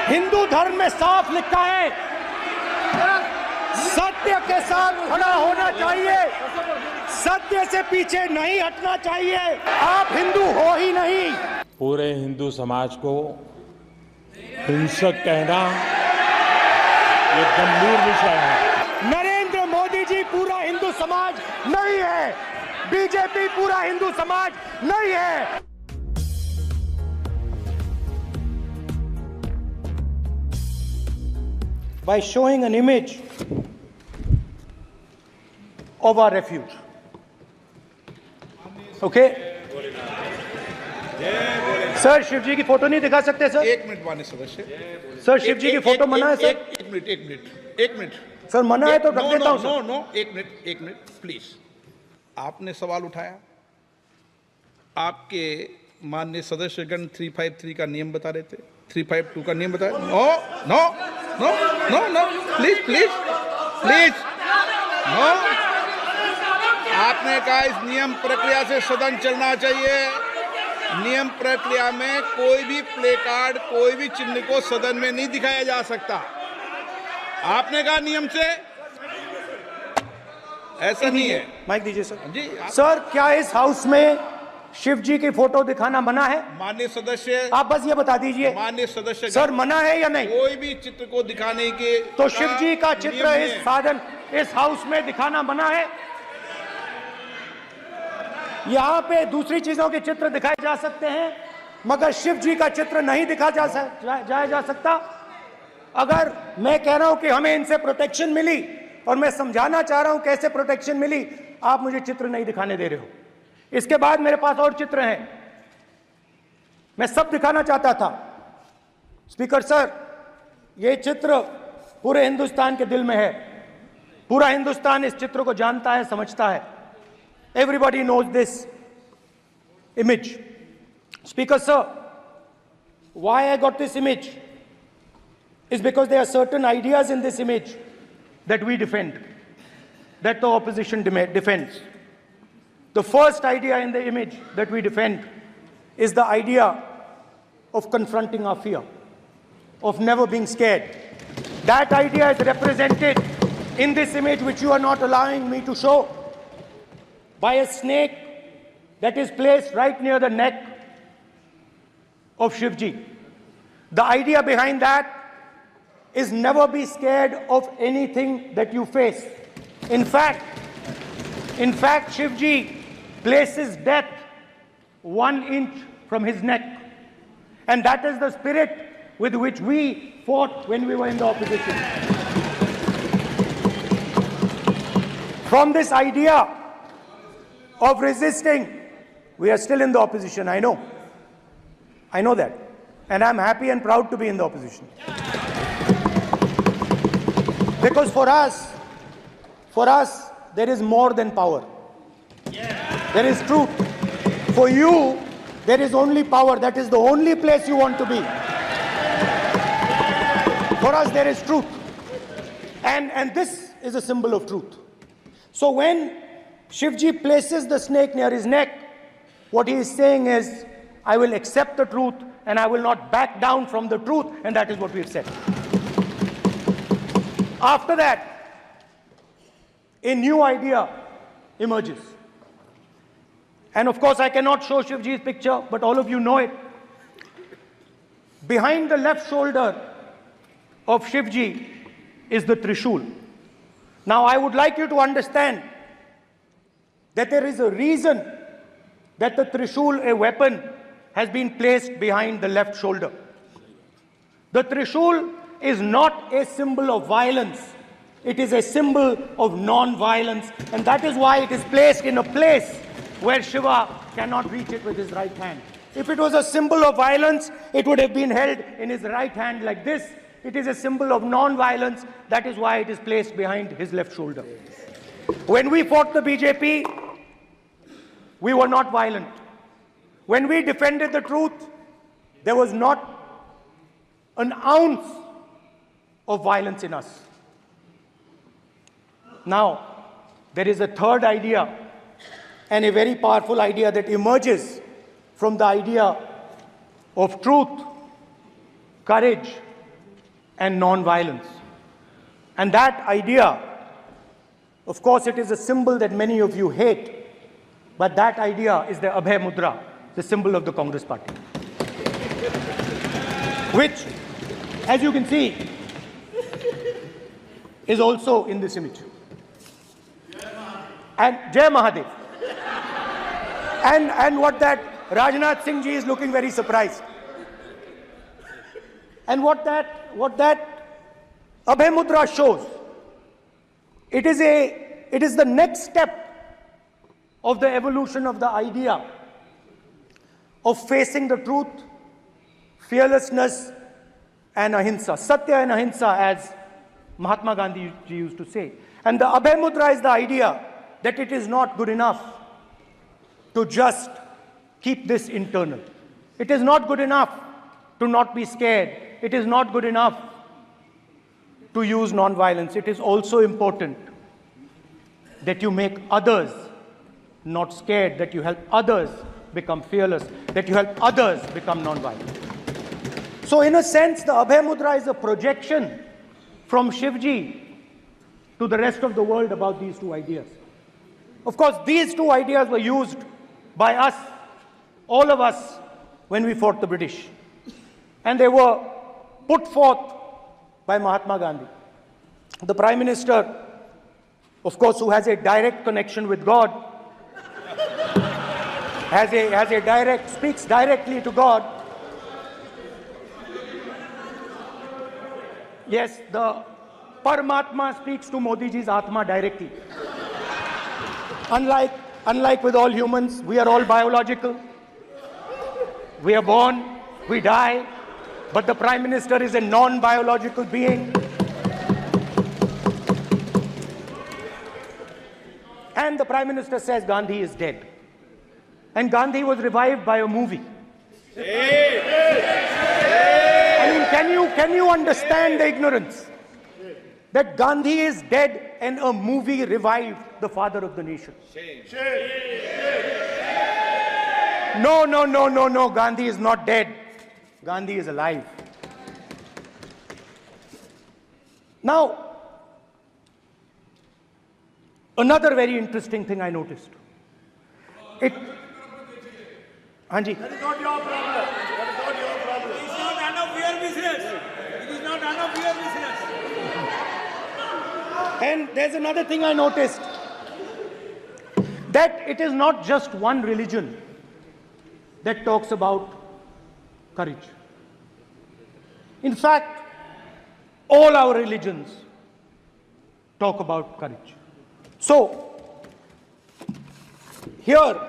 हिंदू धर्म में साफ लिखा है, सत्य के साथ खड़ा होना चाहिए, सत्य से पीछे नहीं हटना चाहिए। आप हिंदू हो ही नहीं। पूरे हिंदू समाज को हिंसक कहना ये गंभीर विषय है। नरेंद्र मोदी जी पूरा हिंदू समाज नहीं है, बीजेपी पूरा हिंदू समाज नहीं है। By showing an image of our refuge, okay? Sir Shiv ji की फोटो नहीं दिखा सकते सर? एक मिनट माननीय सदस्य। सर शिव जी की फोटो मना है सर? एक मिनट सर मना है तो रख देता हूं सर। नो एक मिनट प्लीज। आपने सवाल उठाया, आपके माननीय सदस्यगण 353 का नियम बता रहे थे, 352 का नियम बताया। No please no. आपने कहा इस नियम प्रक्रिया से सदन चलना चाहिए। नियम प्रक्रिया में कोई भी प्ले कार्ड, कोई भी चिन्ह को सदन में नहीं दिखाया जा सकता। आपने कहा नियम से, ऐसा नहीं है। माइक दीजिए सर। जी सर क्या इस हाउस में शिव जी की फोटो दिखाना मना है? माननीय सदस्य, आप बस ये बता दीजिए माननीय सदस्य सर मना है या नहीं? कोई भी चित्र को दिखाने के तो शिव जी का चित्र नियम इस है। साधन इस हाउस में दिखाना मना है? यहाँ पे दूसरी चीजों के चित्र दिखाए जा सकते हैं, मगर शिव जी का चित्र नहीं दिखा जा सकता। अगर मैं कह रहा हूं कि हमें इनसे प्रोटेक्शन मिली और मैं समझाना चाह रहा हूं कैसे प्रोटेक्शन मिली, आप मुझे चित्र नहीं दिखाने दे रहे हो। इसके बाद मेरे पास और चित्र हैं, मैं सब दिखाना चाहता था। स्पीकर सर, ये चित्र पूरे हिंदुस्तान के दिल में है। पूरा हिंदुस्तान इस चित्र को जानता है, समझता है। Everybody knows this image. Speaker sir, why I got this image is because there are certain ideas in this image that we defend, that the opposition defends. The first idea in the image that we defend is the idea of confronting our fear, of never being scared. That idea is represented in this image, which you are not allowing me to show, by a snake that is placed right near the neck of Shivji. The idea behind that is never be scared of anything that you face. In fact, Shivji places death 1 inch from his neck. And that is the spirit with which we fought when we were in the opposition. From this idea of resisting, we are still in the opposition. I know that, and I'm happy and proud to be in the opposition, because for us there is more than power. There is truth. For you there is only power. That is the only place you want to be. For us there is truth, and this is a symbol of truth. So when Shivji places the snake near his neck, what he is saying is, I will accept the truth and I will not back down from the truth, and that is what we have said. After that, a new idea emerges. And of course, I cannot show Shivji's picture, but all of you know it. Behind the left shoulder of Shivji is the Trishul. Now, I would like you to understand that there is a reason that the Trishul, a weapon, has been placed behind the left shoulder. The Trishul is not a symbol of violence. It is a symbol of non-violence, and that is why it is placed in a place where Shiva cannot reach it with his right hand. If it was a symbol of violence, it would have been held in his right hand like this. It is a symbol of non-violence. That is why it is placed behind his left shoulder. When we fought the BJP, we were not violent. When we defended the truth, there was not an ounce of violence in us. Now, there is a third idea, and a very powerful idea that emerges from the idea of truth, courage, and non-violence. And that idea, of course, it is a symbol that many of you hate, but that idea is the Abhay Mudra, the symbol of the Congress Party, which, as you can see, is also in this image. And Jai Mahadev. And what that Rajnath Singh ji is looking very surprised. And what that Abhay Mudra shows, it is the next step of the evolution of the idea of facing the truth, fearlessness, and ahimsa. Satya and ahimsa, as Mahatma Gandhi ji used to say. And the Abhay Mudra is the idea that it is not good enough to just keep this internal. It is not good enough to not be scared. It is not good enough to use non-violence. It is also important that you make others not scared, that you help others become fearless, that you help others become non-violent. So in a sense, the Abhay Mudra is a projection from Shivji to the rest of the world about these two ideas. Of course, these two ideas were used by us, all of us, when we fought the British. And they were put forth by Mahatma Gandhi. The Prime Minister, of course, who has a direct connection with God, speaks directly to God. Yes, the Paramatma speaks to Modi ji's Atma directly. Unlike with all humans, we are all biological. We are born, we die, but the Prime Minister is a non-biological being. And the Prime Minister says Gandhi is dead. And Gandhi was revived by a movie. I mean, can you understand the ignorance? That Gandhi is dead and a movie revived the father of the nation. No, Gandhi is not dead. Gandhi is alive. Now, another very interesting thing I noticed. Hanji. That is not your problem. That is not your problem. It is not none of your business. It is not none of your business. And there's another thing I noticed. That it is not just one religion that talks about courage. In fact, all our religions talk about courage. So, here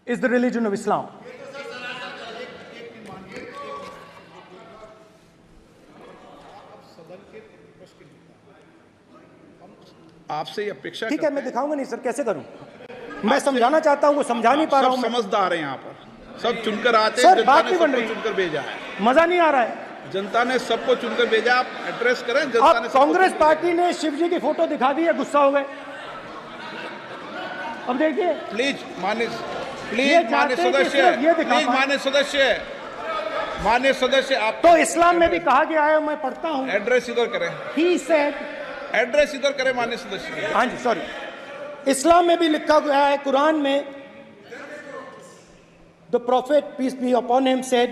is the religion of Islam. आपसे ये अपेक्षा ठीक है, मैं दिखाऊंगा नहीं sir, कैसे करूं? मैं समझाना चाहता हूं, वो समझा नहीं पा रहा हूं। सब समझदार हैं यहाँ पर, सब चुनकर आते हैं। सर, जनता बात ने नहीं बन सबको रही। चुनकर भेजा है। मजा नहीं आ रहा है। जनता ने सबको चुनकर भेजा, आप एड्रेस करें। जनता अब ने सबको कांग्रेस चुनकर पार्टी ने शिवजी की फोटो दिखा दी है, गुस्सा हो गए। अब देखिए, प्लीज मान्य चाहते हैं कि सदस्य, सिर्फ ये दिखा प्लीज पाएं। मान्य सदस्य आप तो इस्लाम में भी कहा गया है, मैं पढ़ता हूं। एड्रेस इधर करें, He said, एड्रेस इधर करें मान्य सदस्य। हाँ जी, सॉरी, इस्लाम में भी लिखा गया है, कुरान में, the prophet peace be upon him said,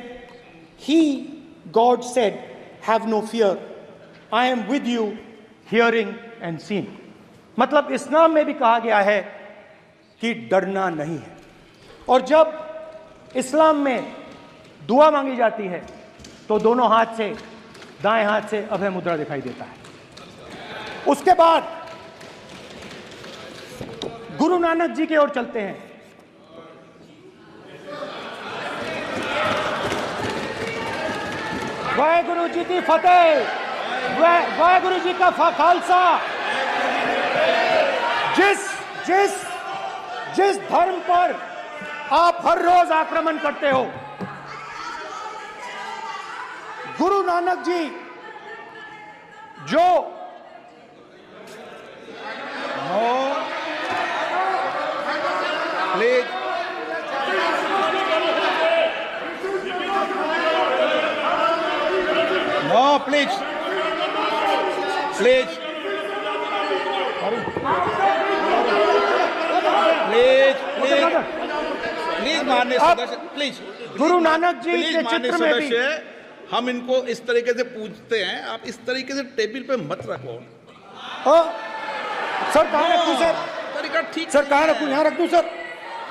God said, have no fear, I am with you, hearing and seeing. मतलब इस्लाम में भी कहा गया है कि डरना नहीं है। और जब इस्लाम में दुआ मांगी जाती है तो दोनों हाथ से, दाएं हाथ से अभय मुद्रा दिखाई देता है। उसके बाद गुरु नानक जी की ओर चलते हैं। वाहेगुरु जी की फतेह, वाहेगुरु जी का खालसा। जिस धर्म पर आप हर रोज आक्रमण करते हो, गुरु नानक जी जो please no please please please please please माननीय सदस्य please Guru Nanak ji please के माननीय चित्र में भी सदस्य, हम इनको इस तरीके से पूछते हैं, आप इस तरीके से टेबल पे मत रखो। सर कहाँ रखूं सर? तरीका ठीक सर कहाँ रखूं? यहाँ रख दूं सर?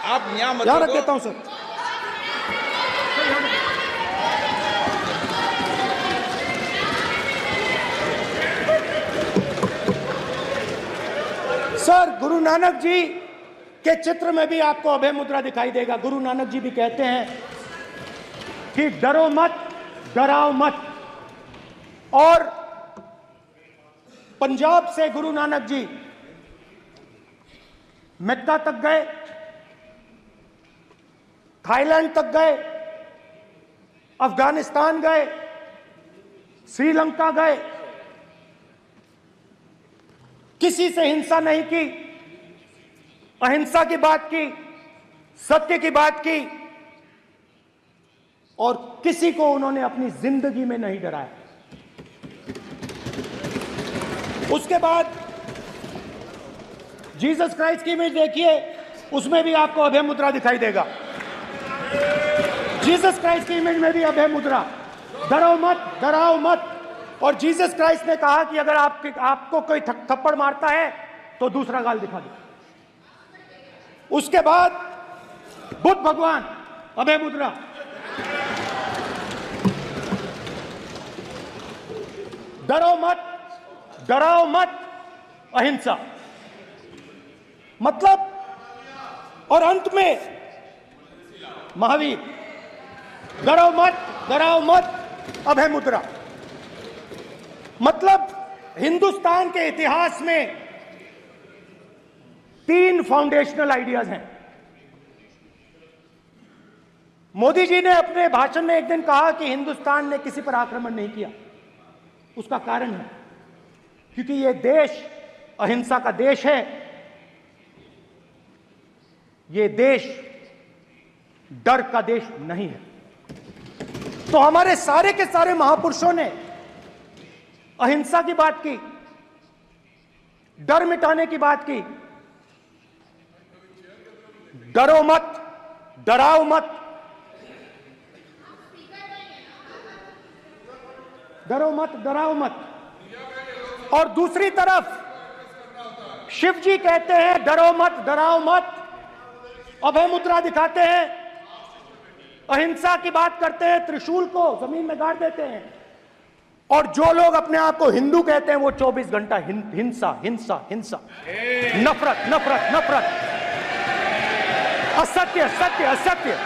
आप यहाँ मत यहाँ रख रखो। देता हूँ सर। सर गुरु नानक जी के चित्र में भी आपको अभय मुद्रा दिखाई देगा। गुरु नानक जी भी कहते हैं कि डरो मत, डराओ मत। और पंजाब से गुरु नानक जी मक्का तक गए, थाईलैंड तक गए, अफगानिस्तान गए, श्रीलंका गए, किसी से हिंसा नहीं की, अहिंसा की बात की, सत्य की बात की, और किसी को उन्होंने अपनी जिंदगी में नहीं डराया। उसके बाद जीसस क्राइस्ट की इमेज देखिए, उसमें भी आपको अभय मुद्रा दिखाई देगा। जीसस क्राइस्ट की इमेज में भी अभय मुद्रा, डरो मत, डराओ मत। और जीसस क्राइस्ट ने कहा कि अगर आपको कोई थप्पड़ मारता है तो दूसरा गाल दिखा दो। उसके बाद बुद्ध भगवान, अभय मुद्रा, डरो मत, डराओ मत, अहिंसा। मतलब, और अंत में महावीर, डरो मत, डराओ मत, अभय मुद्रा। मतलब हिंदुस्तान के इतिहास में 3 फाउंडेशनल आइडियाज हैं। मोदी जी ने अपने भाषण में एक दिन कहा कि हिंदुस्तान ने किसी पर आक्रमण नहीं किया। उसका कारण है क्योंकि यह देश अहिंसा का देश है। यह देश डर का देश नहीं है। तो हमारे सारे के सारे महापुरुषों ने अहिंसा की बात की, डर मिटाने की बात की। डरो मत, डराओ मत, डरो मत, डराओ मत। और दूसरी तरफ शिव जी कहते हैं डरो मत, डराओ मत, अभय मुद्रा दिखाते हैं, अहिंसा की बात करते हैं, त्रिशूल को जमीन में गाड़ देते हैं। और जो लोग अपने आप को हिंदू कहते हैं वो 24 घंटा हिंसा, हिंसा, हिंसा, नफरत, नफरत, नफरत, असत्य, सत्य, असत्य।